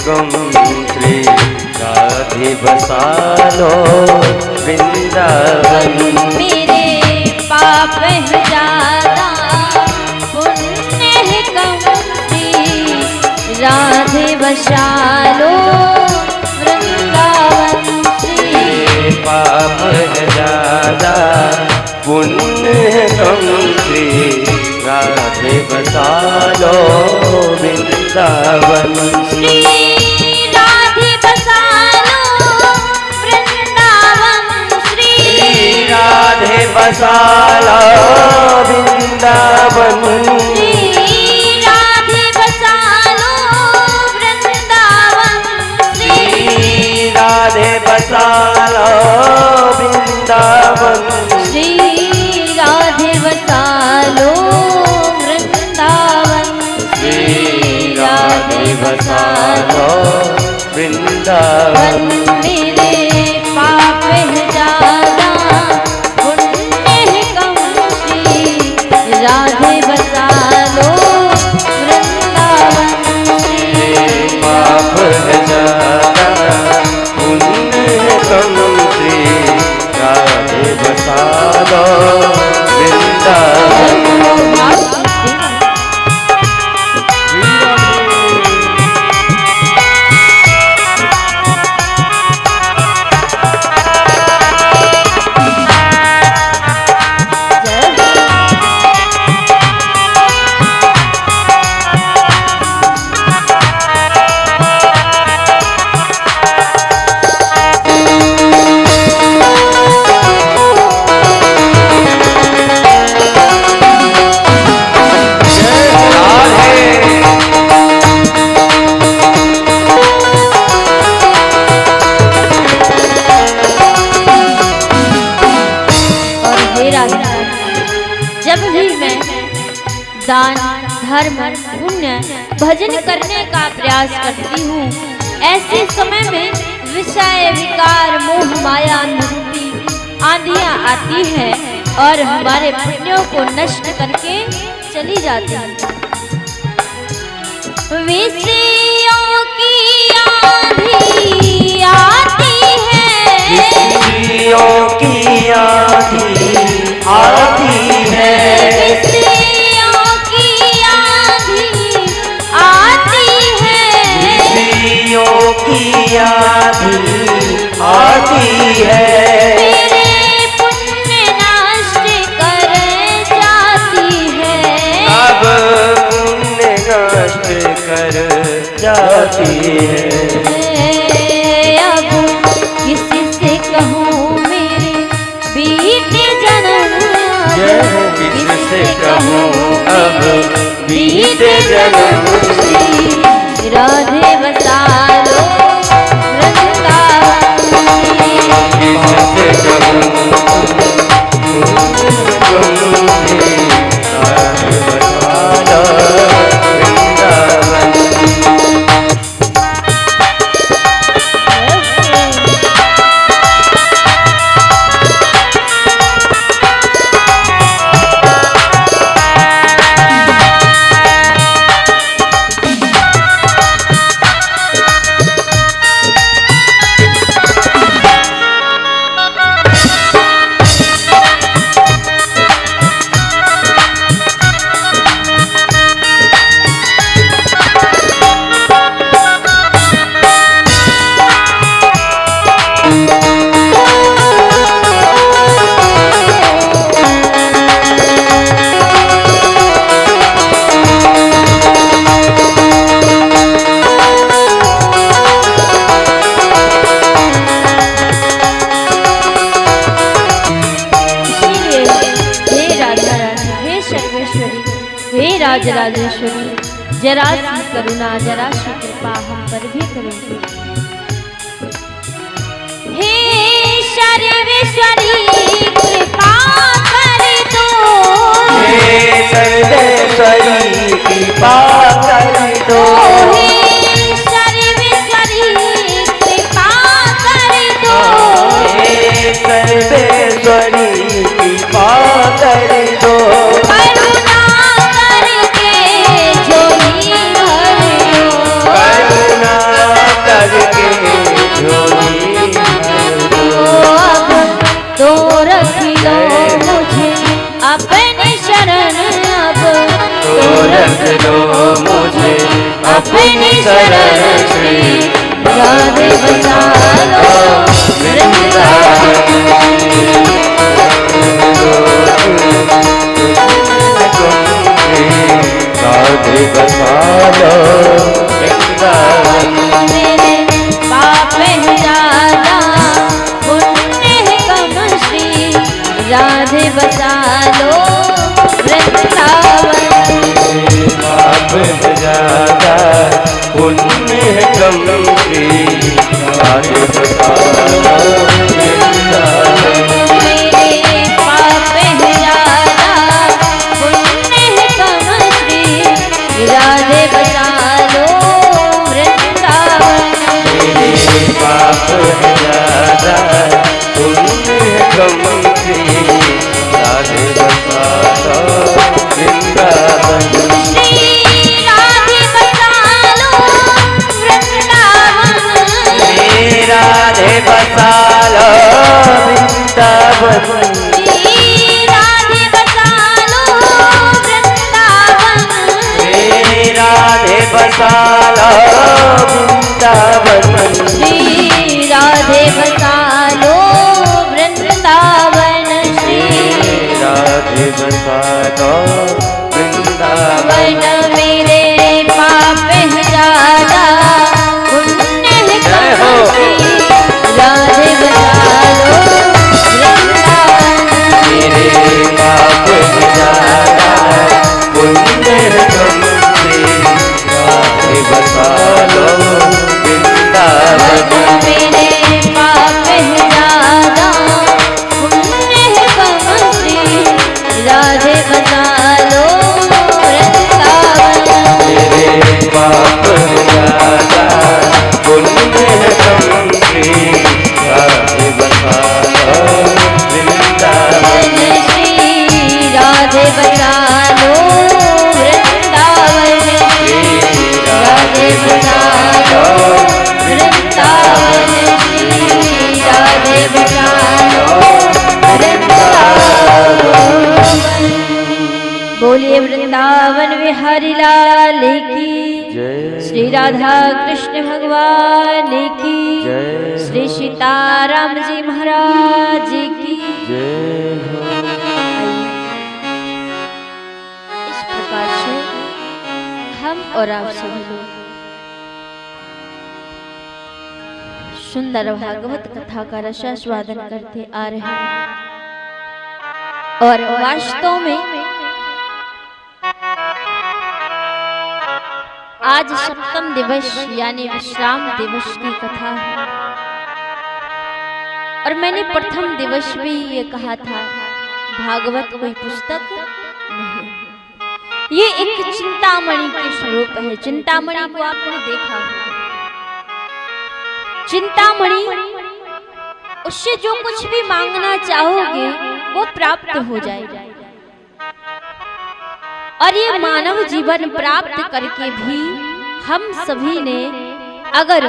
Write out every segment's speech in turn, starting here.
गम श्री राधे बसा लो वृंदावन। मेरे पाप है ज्यादा पुण्य है कम श्री राधे बसा लो वृंदावन। पाप है ज्यादा पुण्य है कम श्री राधे बसा लो वृंदावन। श्री राधे बसा लो वृंदावन। श्री राधे बसा लो वृंदावन। श्री राधे बसा लो वृंदावन। श्री राधे बसा लो वृंदावन। श्री राधे बसा लो वृंदावन। श्री राधे बसा लो वृंदावन। मेरे पाप है ज्यादा पुण्य है कम श्री राधे बसा लो वृंदावन। पाप है ज्यादा पुण्य है कम श्री राधे बसा लो वृंदावन। जब भी मैं दान धर्म पुण्य भजन करने का प्रयास करती हूँ, ऐसे समय में विषय विकार मोह माया रूपी आंधियाँ आती हैं और हमारे पुण्यों को नष्ट करके चली जाती हैं। विषयों की आंधी आती है, विषयों की आंधी आती है, विषयों की आंधी आती है, विषयों की आंधी आती है। मेरे पुण्य नष्ट कर जाती है, अब पुण्य नष्ट कर जाती है। अब किसी से कहूँ मेरे बीते जन्म, किससे कहूँ अब बीते जन्म राधे बसा लो वृंदावन। किससे कहूँ राधे बसा लो वृंदावन। राजराजेश्वरी, जरा सी करुणा जरा सी कृपा हम पर भी करो। हे सर्वेश्वरी कृपा कर दो, हे सर्वेश्वरी कृपा कर दो, हे सर्वेश्वरी कृपा कर दो, हे सर्वेश्वरी कृपा कर दो। करुणा मेरी शरण श्री राधे बसा लो वृंदावन। राधे बसा लो वृंदावन। मेरे पाप है ज्यादा पुण्य है कम श्री राधे बसा लो वृंदावन। पाप है ज्यादा पुण्य है कम श्री राधे बसा लो वृंदावन। मेरे पाप है ज्यादा पुण्य है कम श्री राधे बसा लो वृंदावन। मेरे पाप है ज्यादा पुण्य है कम श्री राधे बसा लो वृंदावन। श्री राधे बसा लो वृंदावन। राधे बसा लो वृंदावन। राधे बसा लो वृंदावन। राधे बसा लो वृंदावन। श्री राधे बसा लो वृंदावन। श्री राधे बसा लो वृंदावन। वन मेरे पाप है ज्यादा पुण्य है कम श्री राधे बसा लो वृंदावन। मेरे पाप ज्यादा पुण्य है कम श्री राधे बसा लो वृंदावन। मेरे पाप है ज्यादा पुण्य है कम श्री राधे बसा लो वृंदावन। मेरे पाप ज्यादा पुण्य है कम श्री राधे बसा लो वृंदावन। श्री राधे बसा लो वृंदावन। राधे बसा लो वृंदावन। श्री राधे बसा लो वृंदावन। बोलिए वृंदावन बिहारी लाल की जय। श्री राधा कृष्ण भगवान की जय। श्री सीताराम जी महाराज की जय हो। इस प्रकार से हम और आप सभी लोग सुंदर भागवत कथा का रसास्वादन करते आ रहे हैं और वास्तव में आज सप्तम दिवस यानी विश्राम दिवस की कथा है। और मैंने प्रथम दिवस भी ये कहा था भागवत कोई पुस्तक नहीं, ये एक चिंतामणि के स्वरूप है। चिंतामणि को आपने देखा होगा। चिंतामणि उससे जो कुछ भी मांगना चाहोगे वो प्राप्त हो जाएगा। और ये मानव जीवन प्राप्त करके भी हम सभी ने अगर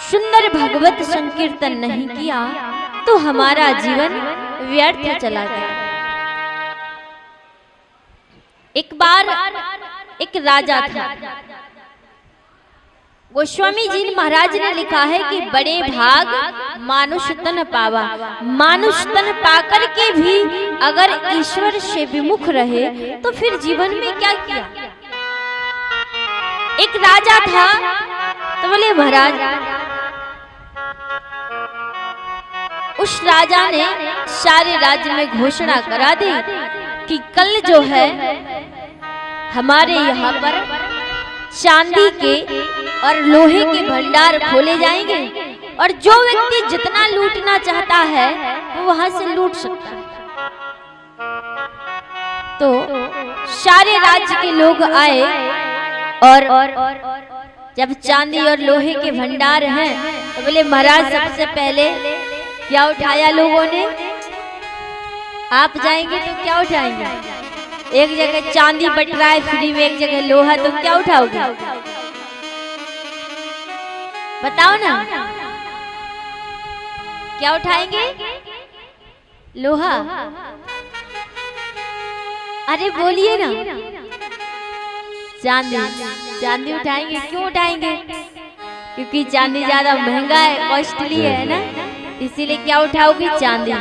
सुंदर भगवत संकीर्तन नहीं किया तो हमारा जीवन व्यर्थ चला गया। एक बार एक राजा था। गोस्वामी जी महाराज ने लिखा है कि बड़े भाग मानुष तन पावा। मानुष तन पाकर के भी अगर ईश्वर से विमुख रहे तो फिर जीवन में क्या किया। एक राजा था तो बोले महाराज, उस राजा ने सारे राज्य में घोषणा करा दी कि कल जो है हमारे यहाँ पर चांदी के और लोहे के भंडार खोले जाएंगे और जो व्यक्ति जितना लूटना चाहता है वो वहां से लूट सकता है। तो सारे राज्य के लोग आए और जब चांदी और लोहे के भंडार हैं तो बोले महाराज सबसे पहले क्या उठाया लोगों ने? आप जाएंगे तो क्या उठाएंगे? एक जगह चांदी बट रहा है फ्री में, एक जगह लोहा, तो क्या उठाओगे? बताओ ना, क्या उठाएंगे? लोहा? अरे बोलिए ना। चांदी उठाएंगे। क्यों उठाएंगे? क्योंकि चांदी ज्यादा महंगा है, कॉस्टली है ना, इसीलिए क्या उठाओगी? चांदी।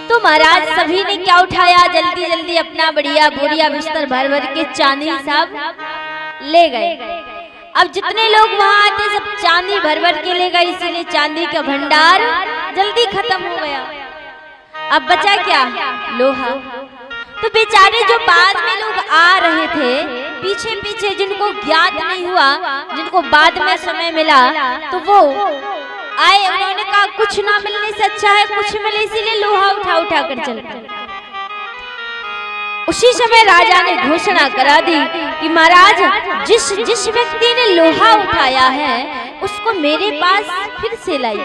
तो महाराज सभी ने क्या उठाया? जल्दी जल्दी अपना बढ़िया बोरिया बिस्तर भर भर के चांदी सब ले गए। अब जितने लोग वहां आते सब चांदी भर भर के ले गए, इसीलिए चांदी का भंडार जल्दी खत्म हो गया। अब बचा क्या? लोहा। तो बेचारे जो बाद में लोग आ रहे थे पीछे पीछे, जिनको ज्ञात नहीं हुआ, जिनको बाद में समय मिला, तो वो आए, उन्होंने कहा कुछ ना मिलने से अच्छा है कुछ मिले, इसीलिए लोहा उठा उठा कर चल पड़े। उसी समय राजा ने घोषणा करा दी कि महाराज जिस व्यक्ति ने लोहा उठाया है उसको मेरे पास फिर से लाइए।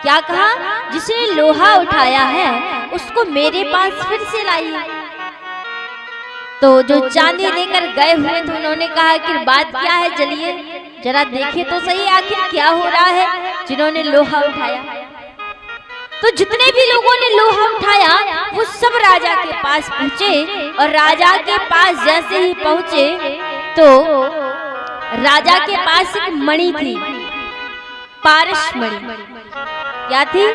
क्या कहा? जिसने लोहा उठाया है उसको मेरे पास फिर से लाइए। तो जो चांदी लेकर गए हुए थे उन्होंने कहा कि बात क्या है, चलिए जरा देखें तो सही आखिर क्या हो रहा है जिन्होंने लोहा उठाया। तो जितने भी लोगों ने लोहा उठाया वो सब राजा के पास पहुंचे, और राजा के पास जैसे ही पहुंचे तो राजा के पास एक मणि थी, पारस मणि। क्या थी?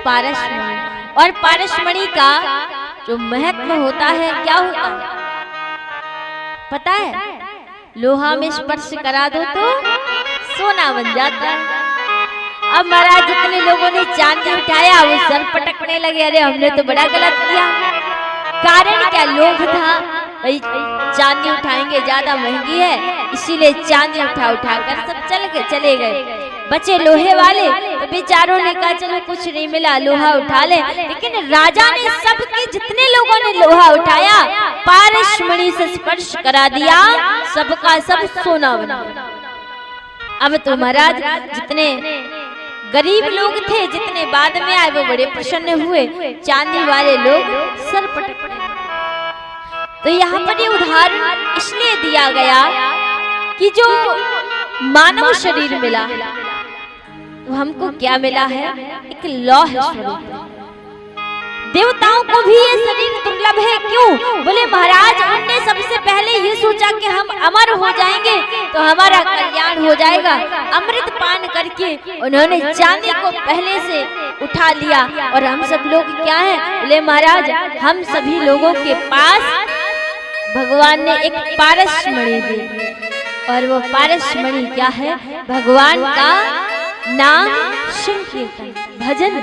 पारस मणि। और पारस मणि का जो महत्व होता है, क्या होता है पता है? लोहा में स्पर्श करा दो तो सोना बन जाता है। अब महाराज जितने लोगों ने चांदी उठाया वो सर पटकने लगे, अरे हमने तो बड़ा गलत किया। कारण क्या? लोभ था, भाई चांदी उठाएंगे ज्यादा महंगी है, इसीलिए चांदी उठा उठा कर सब चले गए। बचे लोहे वाले, तो बेचारों ने कहा चलो कुछ नहीं मिला लोहा उठा ले। लेकिन राजा ने सबके जितने लोगों ने लोहा उठाया पारस मणि से स्पर्श करा दिया, सबका सब सोना बना। अब तो महाराज जितने गरीब लोग थे, जितने बाद में आए, वो बड़े प्रसन्न हुए, चांदी वाले लोग सर पटक। तो यहाँ पर ये उदाहरण इसलिए दिया गया कि जो मानव शरीर मिला तो हमको क्या मिला है? एक लौह स्वरूप। देवताओं को भी ये शरीर दुर्लभ है। क्यों? बोले महाराज उनने सबसे पहले ये सोचा कि हम अमर हो जाएंगे तो हमारा कल्याण हो जाएगा। अमृत पान करके उन्होंने चांदी को पहले से उठा लिया, और हम सब लोग क्या हैं? बोले महाराज हम सभी लोगों के पास भगवान ने एक पारस मणि दी, और वो पारस मणि क्या है? भगवान का नाम, संकीर्तन, भजन।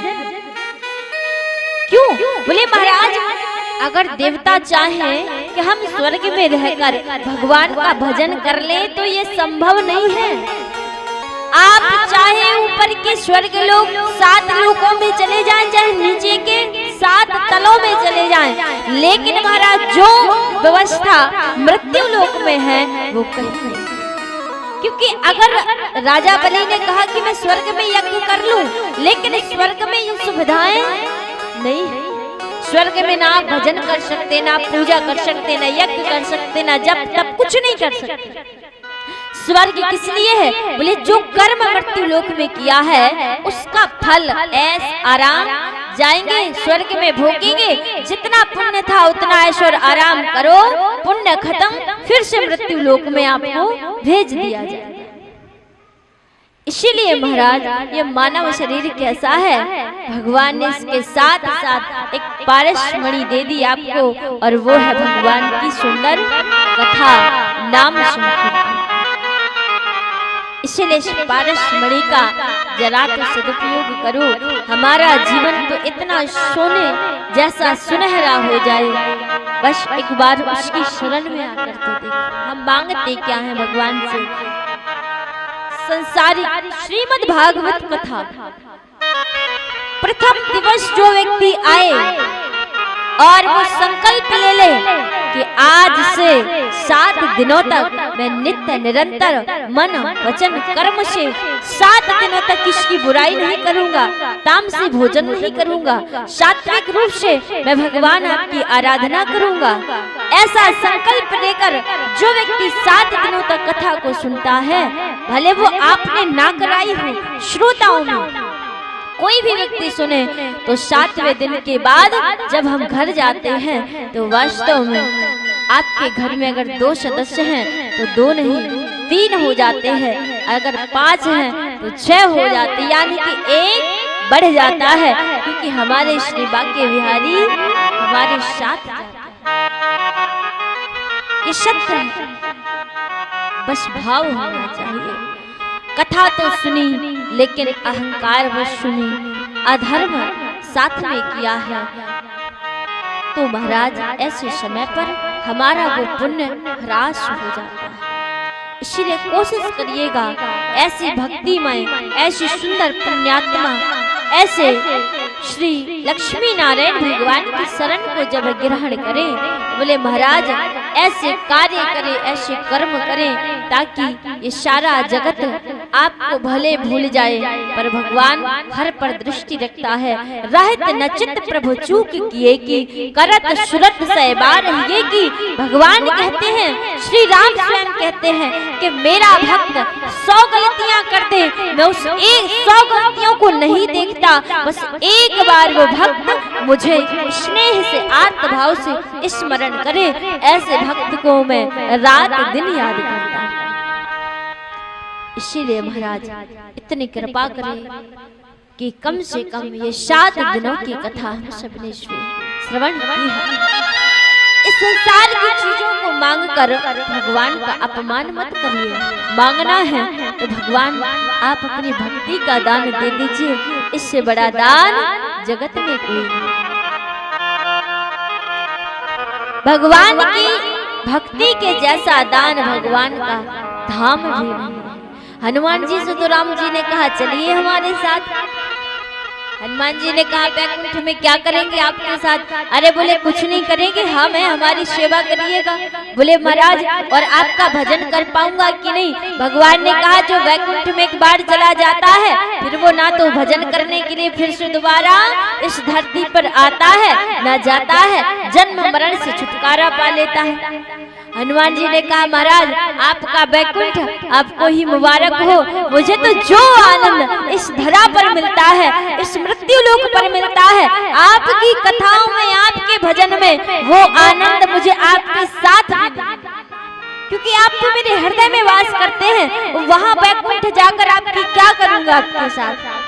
क्यों? बोले महाराज अगर देवता चाहें कि हम स्वर्ग में रहकर भगवान का भजन कर लें तो ये संभव नहीं है। आप चाहे ऊपर के स्वर्ग लोक 7 लोकों में चले जाएं, चाहे नीचे के 7 तलों में चले जाएं, लेकिन महाराज जो व्यवस्था मृत्यु लोक में है वो कहीं नहीं। क्योंकि अगर राजा बलि ने कहा कि मैं स्वर्ग में यज्ञ कर लूं, लेकिन स्वर्ग में ये सुविधाएं नहीं है। स्वर्ग में ना भजन कर सकते, ना पूजा कर सकते, ना यज्ञ कर सकते, ना जप तप कुछ नहीं कर सकते। स्वर्ग किस लिए है? बोले जो कर्म मृत्यु लोक में किया है उसका फल ऐश आराम जाएंगे, स्वर्ग में भोगेंगे। जितना पुण्य था उतना ऐश और आराम करो, पुण्य खत्म, फिर से मृत्यु लोक में आपको भेज दिया जाए। इसीलिए महाराज ये मानव शरीर कैसा है? भगवान ने इसके साथ साथ एक पारस मणि दे दी आपको, और वो है भगवान की सुंदर कथा, नाम संकीर्तन। इसलिए इस पारस मणि का जरा तो सदुपयोग करो, हमारा जीवन तो इतना सोने जैसा सुनहरा हो जाए। बस एक बार उसकी शरण में आकर तो देखो। हम मांगते क्या है भगवान से? संसारिक श्रीमद् भागवत कथा प्रथम दिवस जो व्यक्ति आए और वो संकल्प ले ले कि आज से 7 दिनों तक मैं नित्य निरंतर मन वचन कर्म से 7 दिनों तक किसकी बुराई नहीं करूंगा, तामसी भोजन नहीं करूंगा, सात्विक रूप से मैं भगवान आपकी आराधना करूंगा, ऐसा संकल्प लेकर जो व्यक्ति 7 दिनों तक कथा को सुनता है, भले वो आपने ना कराई हो, श्रोताओं में कोई भी व्यक्ति सुने, तो 7वें दिन के बाद जब हम घर जाते हैं तो वास्तव में आपके घर में अगर 2 सदस्य हैं तो 2 नहीं 3 हो जाते हैं, अगर 5 हैं तो 6 हो जाते हैं, यानी कि 1 बढ़ जाता है, क्योंकि हमारे श्री बांके बिहारी हमारे साथ जाता है। ये सत्य है, बस भाव होना चाहिए। कथा तो सुनी लेकिन अहंकार वो सुनी, अधर्म साथ में किया है, तो महाराज ऐसे समय पर हमारा वो पुण्य ह्रास हो जाता है। इसलिए कोशिश करिएगा ऐसी भक्तिमय, ऐसी सुंदर पुण्यात्मा, ऐसे श्री लक्ष्मी नारायण भगवान की शरण को जब ग्रहण करें, बोले महाराज ऐसे कार्य करें, ऐसे कर्म करें ताकि ये सारा जगत आपको भले भूल जाए, पर भगवान हर पर दृष्टि रखता है। रहत न चित प्रभु चूक किए की, करत सुरत सहबार ये की। भगवान कहते हैं, श्री राम स्वयं कहते हैं कि मेरा भक्त 100 गलतियां कर दे, मैं उस 100 गलतियों को नहीं देखता, बस एक बार वो भक्त मुझे स्नेह से आत्मभाव से स्मरण करे, ऐसे भक्त को मैं रात दिन याद करता हूं। इसीलिए महाराज इतनी कृपा करें कि कम से कम ये 7 दिनों की कथा हम सबने श्रवण की है। इस संसार की चीजों को मांगकर भगवान का अपमान मत करिए। मांगना है तो भगवान आप अपनी भक्ति का दान दे दीजिए, इससे बड़ा दान जगत में कोई नहीं। भगवान की भक्ति के जैसा दान भगवान का धाम भी नहीं। हनुमान जी से तो राम जी ने कहा चलिए हमारे साथ। हनुमान जी ने कहा बैकुंठ में क्या करेंगे आपके साथ? अरे बोले कुछ नहीं करेंगे, हम हैं, हमारी सेवा करिएगा। बोले महाराज और आपका भजन कर पाऊंगा कि नहीं? भगवान ने कहा जो बैकुंठ में एक बार चला जाता है फिर वो ना तो भजन करने के लिए फिर से दोबारा इस धरती पर आता है ना जाता है, जन्म मरण से छुटकारा पा लेता है। हनुमान जी ने कहा महाराज आपका बैकुंठ आपको ही मुबारक हो, मुझे तो जो आनंद इस धरा पर मिलता है, इस मृत्यु लोक पर मिलता है, आपकी कथाओं में, आपके भजन में, वो आनंद मुझे आपके साथ मिलता, क्योंकि आप तो मेरे हृदय में वास करते हैं। वहां बैकुंठ जाकर आपकी क्या करूंगा आपके साथ?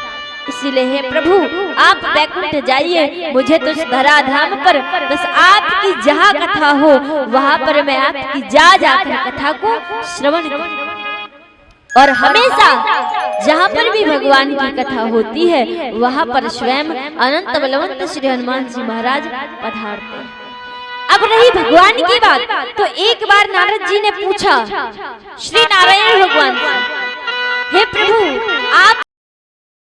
इसीलिए हे प्रभु आप बैकुंठ जाइए, मुझे तो इस धराधाम पर बस आपकी जहाँ कथा हो वहां पर मैं आपकी जाकर कथा को श्रवण करूं। और हमेशा जहाँ पर भी भगवान की कथा होती है वहां पर स्वयं अनंत बलवंत श्री हनुमान जी महाराज पधारते हैं। अब रही भगवान की बात, तो एक बार नारद जी ने पूछा श्री नारायण भगवान से, हे प्रभु आप